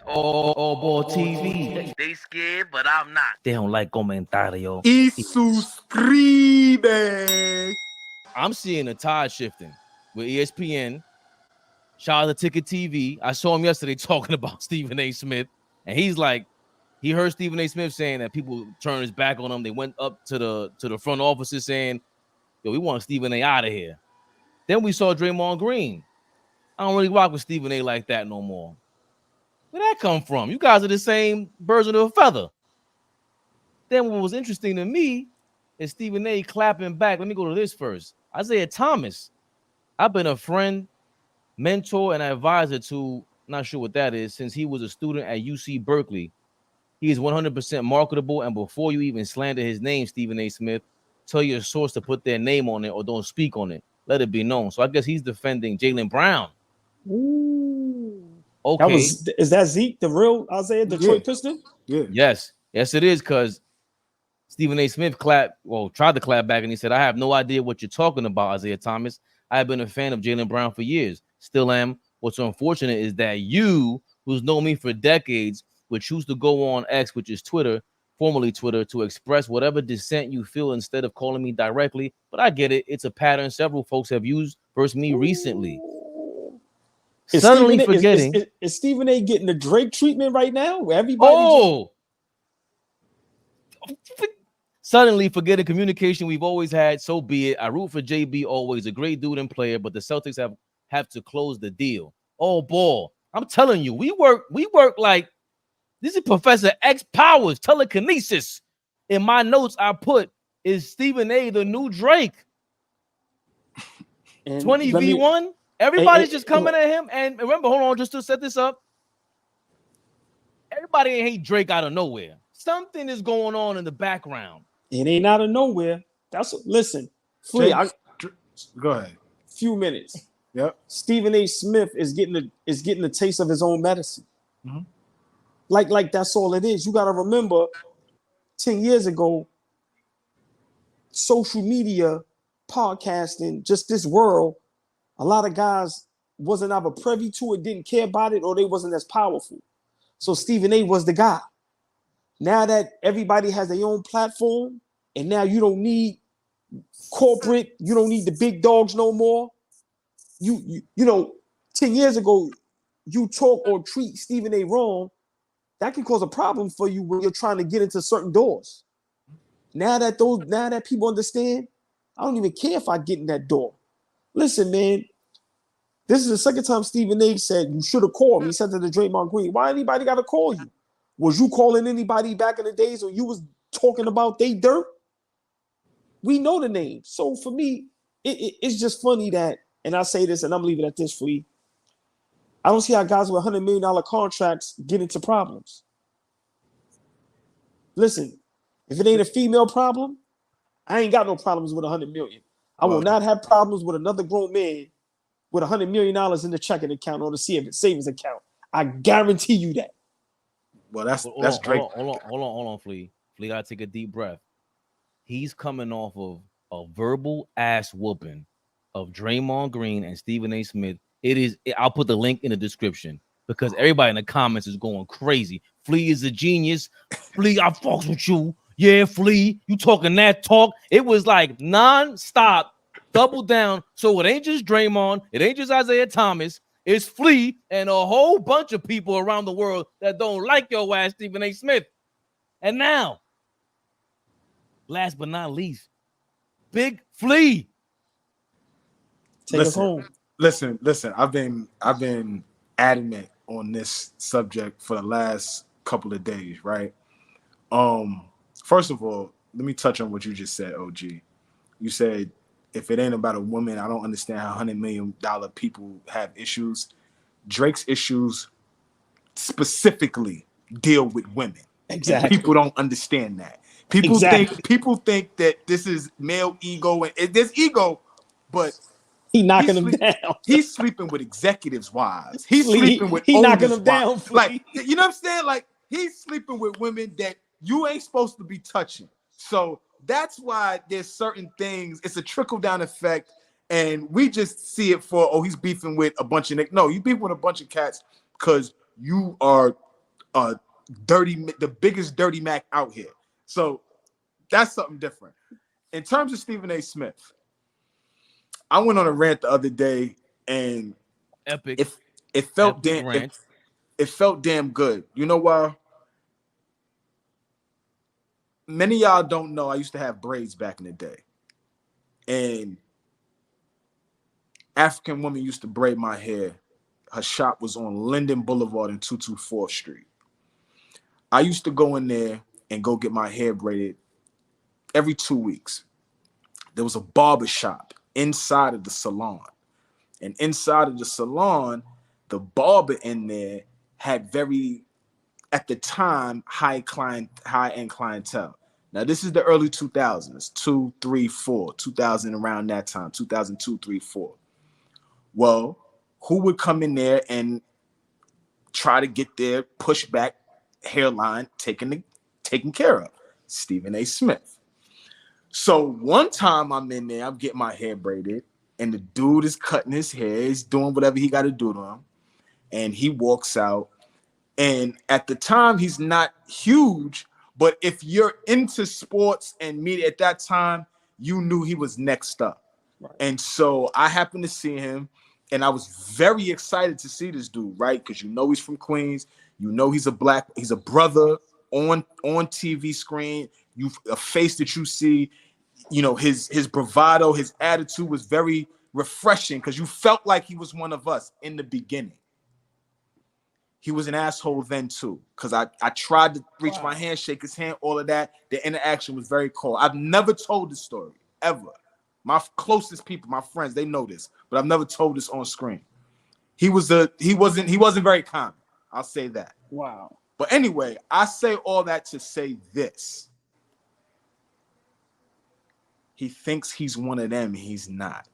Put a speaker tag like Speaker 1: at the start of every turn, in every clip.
Speaker 1: AllBall TV. They scared, but I'm not. They don't like commentators.
Speaker 2: Y suscribe.
Speaker 1: I'm seeing a tide shifting with ESPN. Shout out to Ticket TV. I saw him yesterday talking about Stephen A. Smith, and he's like, he heard Stephen A. Smith saying that people turned his back on him. They went up to the front offices saying, "Yo, we want Stephen A. out of here." Then we saw Draymond Green. I don't really rock with Stephen A. like that no more. Where'd that come from? You guys are the same birds of a feather. Then what was interesting to me is Stephen A. clapping back. Let me go to this first. Isaiah Thomas. I've been a friend, mentor, and advisor to, not sure what that is, since he was a student at UC Berkeley. He is 100% marketable, and before you even slander his name, Stephen A. Smith, tell your source to put their name on it or don't speak on it. Let it be known. So I guess he's defending Jaylen Brown.
Speaker 3: Ooh.
Speaker 1: Okay.
Speaker 3: Is that Zeke, the real Isaiah Detroit Piston?
Speaker 2: Yeah.
Speaker 1: Yes, it is, because Stephen A. Smith tried to clap back, and he said, "I have no idea what you're talking about, Isaiah Thomas. I have been a fan of Jaylen Brown for years. Still am. What's unfortunate is that you, who's known me for decades, would choose to go on X, which is Twitter, formerly Twitter, to express whatever dissent you feel instead of calling me directly. But I get it. It's a pattern several folks have used versus me recently."
Speaker 3: Is
Speaker 1: Suddenly
Speaker 3: Stephen
Speaker 1: forgetting.
Speaker 3: Is Stephen A. getting the Drake treatment right now? Where everybody
Speaker 1: Suddenly forgetting communication we've always had. So be it. I root for JB, always a great dude and player, but the Celtics have to close the deal. AllBall. I'm telling you, we work like this is Professor X Powers telekinesis. In my notes, I put, is Stephen A. the new Drake? 20v1. Everybody's just coming at him. And remember, hold on, just to set this up. Everybody ain't hate Drake out of nowhere. Something is going on in the background.
Speaker 3: It ain't out of nowhere. Listen, Flea,
Speaker 2: Go ahead.
Speaker 3: Few minutes.
Speaker 2: Yep.
Speaker 3: Stephen A. Smith is getting a taste of his own medicine. Mm-hmm. Like that's all it is. You got to remember, 10 years ago, social media, podcasting, just this world, a lot of guys wasn't ever privy to it, didn't care about it, or they wasn't as powerful. So Stephen A. was the guy. Now that everybody has their own platform, and now you don't need corporate, you don't need the big dogs no more. You know, 10 years ago, you talk or treat Stephen A. wrong, that can cause a problem for you when you're trying to get into certain doors. Now that people understand, I don't even care if I get in that door. Listen, man, this is the second time Stephen A. said you should have called me. He said to the Draymond Green, why anybody got to call you? Was you calling anybody back in the days when you was talking about they dirt? We know the name. So for me, it's just funny that, and I say this, and I'm leaving it at this for you. I don't see how guys with $100 million contracts get into problems. Listen, if it ain't a female problem, I ain't got no problems with $100 million. I will not have problems with another grown man with $100 million in the checking account or the savings account. I guarantee you that.
Speaker 2: Well, that's Drake.
Speaker 1: Hold on, Flea. Flea gotta take a deep breath. He's coming off of a verbal ass whooping of Draymond Green and Stephen A. Smith. I'll put the link in the description because everybody in the comments is going crazy. Flea is a genius. Flea, I fucks with you. Yeah, Flea, you talking that talk. It was like non-stop, double down. So it ain't just Draymond. It ain't just Isaiah Thomas. It's Flea and a whole bunch of people around the world that don't like your ass, Stephen A. Smith. And now, last but not least, Big Flea.
Speaker 3: Take us home.
Speaker 2: Listen. I've been adamant on this subject for the last couple of days, right? First of all, let me touch on what you just said, OG. You said, if it ain't about a woman, I don't understand how $100 million people have issues. Drake's issues specifically deal with women.
Speaker 3: Exactly.
Speaker 2: People don't understand that. People think that this is male ego and there's ego, but
Speaker 3: he knocking them down.
Speaker 2: He's sleeping with executives' wives. He's sleeping with
Speaker 3: he knocking
Speaker 2: owners'
Speaker 3: them down.
Speaker 2: wives. Like, you know what I'm saying? Like, he's sleeping with women that you ain't supposed to be touching. So that's why there's certain things. It's a trickle-down effect, and we just see it for, he's beefing with a bunch of Knicks. No, you beefing with a bunch of cats because you are the biggest dirty Mac out here. So that's something different. In terms of Stephen A. Smith, I went on a rant the other day, and
Speaker 1: Epic.
Speaker 2: it felt
Speaker 1: Epic rant.
Speaker 2: it felt damn good. You know why? Many of y'all don't know I used to have braids back in the day. And African woman used to braid my hair. Her shop was on Linden Boulevard and 224th Street. I used to go in there and go get my hair braided every 2 weeks. There was a barber shop inside of the salon. And inside of the salon, the barber in there had very, at the time, high-end clientele. Now, this is the early 2000s, 2, 3, 4, 2000, around that time, 2002, 3, 4. Well, who would come in there and try to get their pushback hairline taken care of? Stephen A. Smith. So one time I'm in there, I'm getting my hair braided, and the dude is cutting his hair, he's doing whatever he got to do to him, and he walks out. And at the time, he's not huge, but if you're into sports and media at that time, you knew he was next up. Right. And so I happened to see him, and I was very excited to see this dude, right? Because you know he's from Queens, you know he's a brother on TV screen, a face that you see, you know, his bravado, his attitude was very refreshing because you felt like he was one of us in the beginning. He was an asshole then too, because I tried to reach my hand, shake his hand, all of that. The interaction was very cold. I've never told this story ever. My closest people, my friends, they know this, but I've never told this on screen. He wasn't very common. I'll say that.
Speaker 3: Wow.
Speaker 2: But anyway, I say all that to say this. He thinks he's one of them. He's not.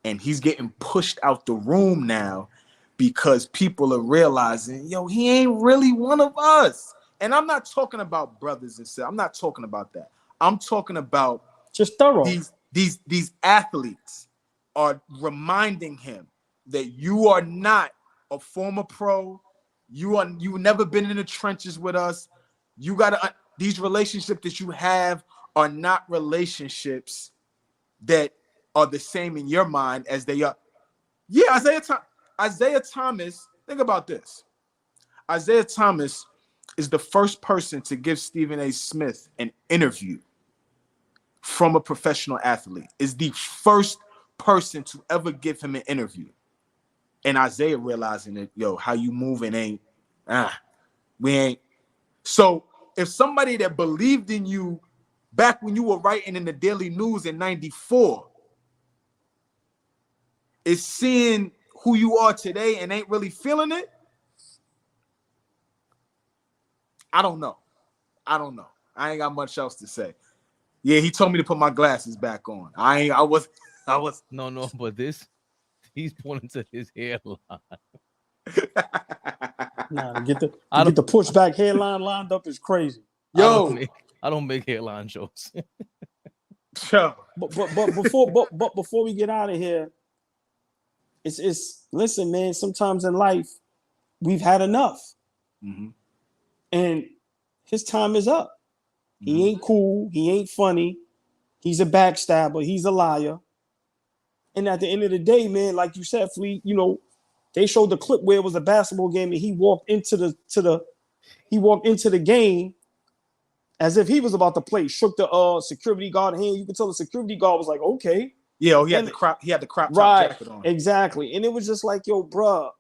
Speaker 2: And he's getting pushed out the room now because people are realizing, yo, he ain't really one of us. And I'm not talking about brothers and sisters. I'm not talking about that. I'm talking about
Speaker 3: just thorough.
Speaker 2: These athletes are reminding him that you are not a former pro. You've never been in the trenches with us. You gotta these relationships that you have are not relationships that are the same in your mind as they are. Yeah, Isaiah Thomas, think about this. Isaiah Thomas is the first person to give Stephen A. Smith an interview from a professional athlete. Is the first person to ever give him an interview. And Isaiah realizing that, yo, how you moving ain't, we ain't. So if somebody that believed in you back when you were writing in the Daily News in 94 is seeing who you are today and ain't really feeling it, I don't know. I ain't got much else to say. Yeah, he told me to put my glasses back on. I was.
Speaker 1: No, but he's pointing to his hairline.
Speaker 3: Nah, to get the pushback hairline lined up is crazy.
Speaker 2: Yo,
Speaker 1: I don't make hairline jokes.
Speaker 2: Yo.
Speaker 3: But before we get out of here, it's listen, man. Sometimes in life, we've had enough, and his time is up. He ain't cool. He ain't funny. He's a backstabber. He's a liar. And at the end of the day, man, like you said, Fleet, you know, they showed the clip where it was a basketball game and he walked into the game as if he was about to play. Shook the security guard hand. You could tell the security guard was like, okay.
Speaker 2: Yeah, he had the crop top jacket on.
Speaker 3: Exactly. And it was just like, yo, bruh,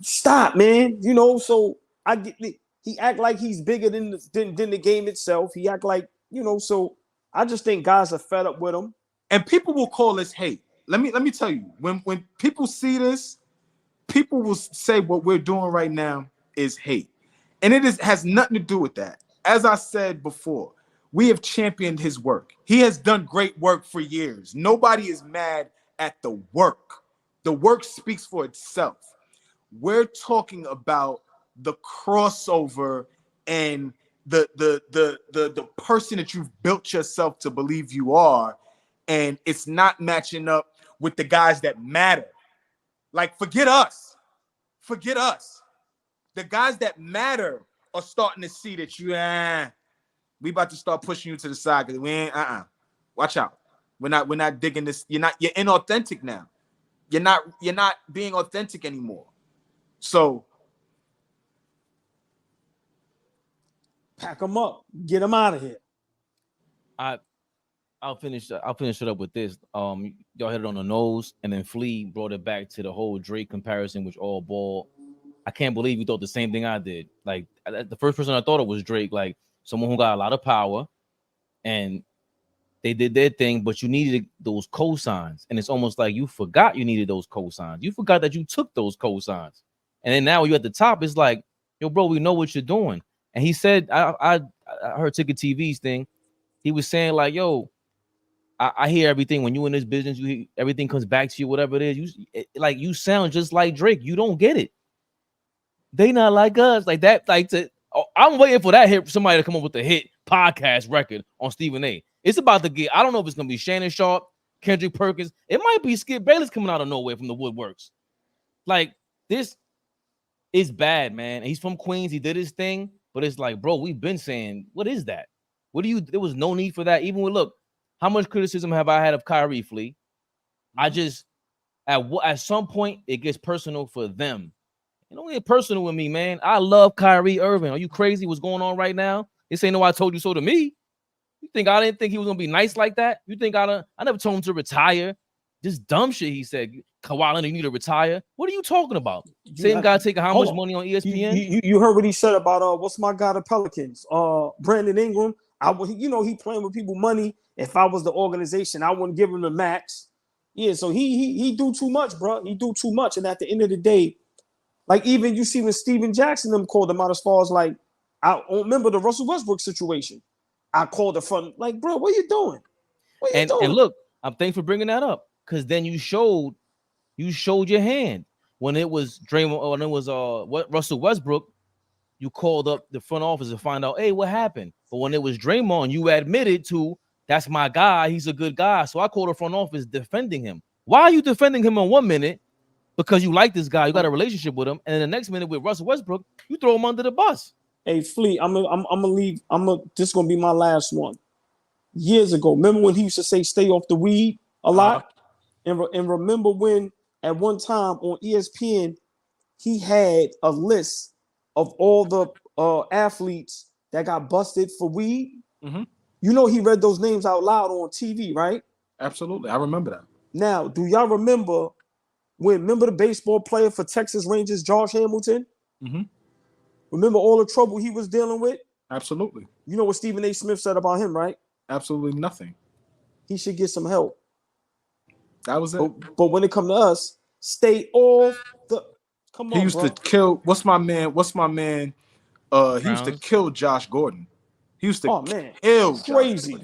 Speaker 3: stop, man. You know, so I get it. He act like he's bigger than the game itself. He act like, you know, so I just think guys are fed up with him.
Speaker 2: And people will call this hate. Let me tell you, when people see this, people will say what we're doing right now is hate. And has nothing to do with that. As I said before, we have championed his work. He has done great work for years. Nobody is mad at the work. The work speaks for itself. We're talking about the crossover and the person that you've built yourself to believe you are, and it's not matching up with the guys that matter. Like, forget us. The guys that matter are starting to see that we about to start pushing you to the side because we ain't watch out. We're not digging this. You're inauthentic now. You're not being authentic anymore. So
Speaker 3: pack them up, get them out of here.
Speaker 1: I'll finish it up with this. Y'all hit it on the nose, and then Flea brought it back to the whole Drake comparison, which AllBall. I can't believe you thought the same thing I did. Like the first person I thought it was Drake, like someone who got a lot of power, and they did their thing, but you needed those cosigns, and it's almost like you forgot you needed those cosigns. You forgot that you took those cosigns, and then now you're at the top. It's like, yo, bro, we know what you're doing. And he said, I heard Ticket TV's thing. He was saying like, yo, I hear everything when you in this business. Everything comes back to you, whatever it is. You sound just like Drake. You don't get it. They not like us, like that. I'm waiting for that hit. Somebody to come up with a hit podcast record on Stephen A. It's about to get. I don't know if it's gonna be Shannon Sharp, Kendrick Perkins. It might be Skip Bayless coming out of nowhere from the woodworks. Like this is bad, man. And he's from Queens. He did his thing, but it's like, bro, we've been saying, what is that? There was no need for that. Even with look, how much criticism have I had of Kyrie, Flea? I just at some point it gets personal for them. It don't get personal with me, man. I love Kyrie Irving. Are you crazy? What's going on right now? This ain't no I told you so to me. You think I didn't think he was gonna be nice like that? You think I never told him to retire? Just dumb shit he said. Kawhi Leonard, you need to retire. What are you talking about? Same guy taking how much money on ESPN?
Speaker 3: You heard what he said about what's my guy, the Pelicans? Brandon Ingram. He playing with people money. If I was the organization, I wouldn't give him the max. Yeah, so he do too much, bro. He do too much, and at the end of the day. Like, even you see when Steven Jackson them called him out as far as, like, I remember the Russell Westbrook situation. I called the front, like, bro, what are you doing? What are you doing?
Speaker 1: And look, I'm thankful for bringing that up because then you showed your hand. When it was Draymond, when it was Russell Westbrook, you called up the front office to find out, hey, what happened? But when it was Draymond, you admitted to, that's my guy. He's a good guy. So I called the front office defending him. Why are you defending him in 1 minute? Because you like this guy, you got a relationship with him, and then the next minute with Russell Westbrook, you throw him under the bus.
Speaker 3: Hey, Flea, I'm gonna leave. This is gonna be my last one. Years ago, remember when he used to say "stay off the weed" a lot, and remember when at one time on ESPN he had a list of all the athletes that got busted for weed.
Speaker 2: Mm-hmm.
Speaker 3: You know he read those names out loud on TV, right?
Speaker 2: Absolutely, I remember that.
Speaker 3: Now, do y'all remember? Remember the baseball player for Texas Rangers, Josh Hamilton?
Speaker 2: Mm-hmm.
Speaker 3: Remember all the trouble he was dealing with?
Speaker 2: Absolutely.
Speaker 3: You know what Stephen A. Smith said about him, right?
Speaker 2: Absolutely nothing.
Speaker 3: He should get some help.
Speaker 2: That was it.
Speaker 3: But when it comes to us, stay off the. Come on,
Speaker 2: he used to kill. What's my man? He used to kill Josh Gordon. He used to kill.
Speaker 3: Crazy.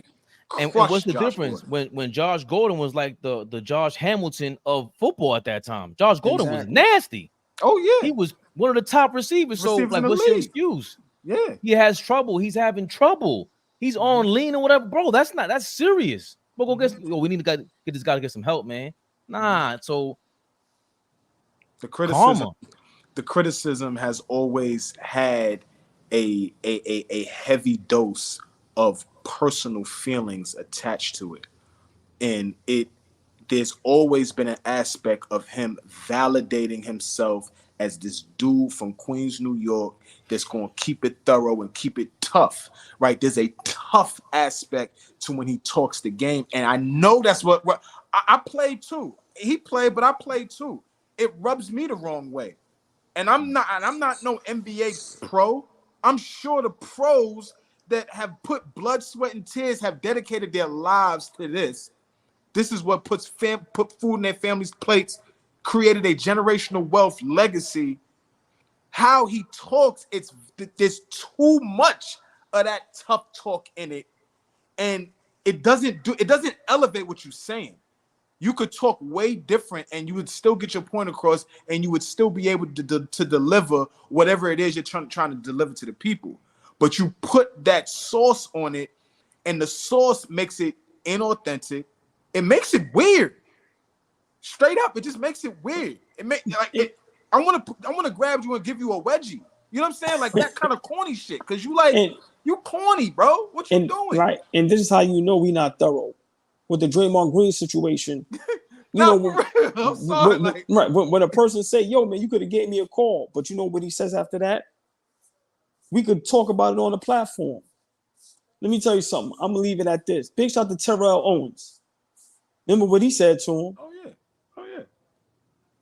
Speaker 1: And what's the difference when Josh Gordon was like the Josh Hamilton of football at that time? Josh Gordon was nasty.
Speaker 2: Oh yeah,
Speaker 1: he was one of the top receivers. So like, what's your excuse?
Speaker 2: Yeah,
Speaker 1: he has trouble. He's having trouble. He's on lean or whatever, bro. That's serious. But we need to get this guy to get some help, man. Nah. So
Speaker 2: the criticism has always had a heavy dose of personal feelings attached to it, and there's always been an aspect of him validating himself as this dude from Queens, New York, that's going to keep it thorough and keep it tough, right? There's a tough aspect to when he talks the game, and I know that's what I played too. He played, but I played too. It rubs me the wrong way, and I'm not no NBA pro. I'm sure the pros that have put blood, sweat, and tears have dedicated their lives to this. This is what put food in their families' plates, created a generational wealth legacy. How he talks, there's too much of that tough talk in it, and it doesn't elevate what you're saying. You could talk way different, and you would still get your point across, and you would still be able to deliver whatever it is you're trying to deliver to the people. But you put that sauce on it, and the sauce makes it inauthentic. It makes it weird. Straight up, it just makes it weird. I want to grab you and give you a wedgie. You know what I'm saying? Like that kind of corny shit. Cause you like
Speaker 3: And-
Speaker 2: you corny, bro. What you
Speaker 3: And
Speaker 2: doing?
Speaker 3: right, and this is how you know we not thorough with the Draymond Green situation. You
Speaker 2: No,
Speaker 3: know,
Speaker 2: for real. I'm sorry. Like,
Speaker 3: right, when a person say, "Yo, man, you could have gave me a call," but you know what he says after that? We could talk about it on the platform. Let me tell you something. I'm gonna leave it at this. Big shout to Terrell Owens. Remember what he said to him?
Speaker 2: oh yeah, oh yeah,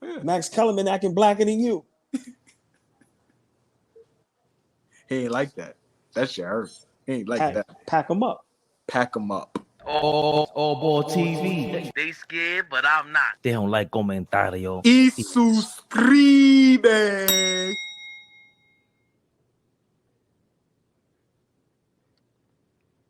Speaker 2: oh yeah.
Speaker 3: Max Kellerman acting blacker than you.
Speaker 2: He ain't like that. That shit hurt. He ain't like that.
Speaker 3: Pack him up.
Speaker 2: Pack him up.
Speaker 1: AllBall TV. They scared, but I'm not. They don't like comentario.
Speaker 2: Y suscribe.